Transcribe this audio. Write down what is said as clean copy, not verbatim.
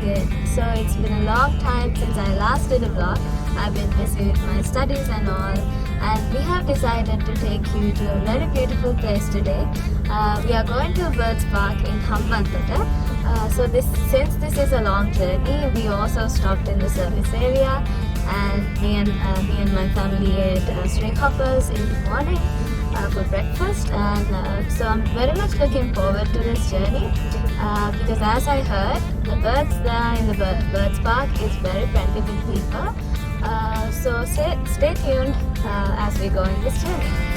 good. So it's been a long time since I last did a vlog. I've been busy with my studies and all, and we have decided to take you to a very beautiful place today. We are going to a birds park in Hambanthota. Since this is a long journey, we also stopped in the service area, and me and my family ate string hoppers in the morning for breakfast, and so I'm very much looking forward to this journey because as I heard, the birds there in the birds park is very friendly with people. So stay tuned as we go in this journey.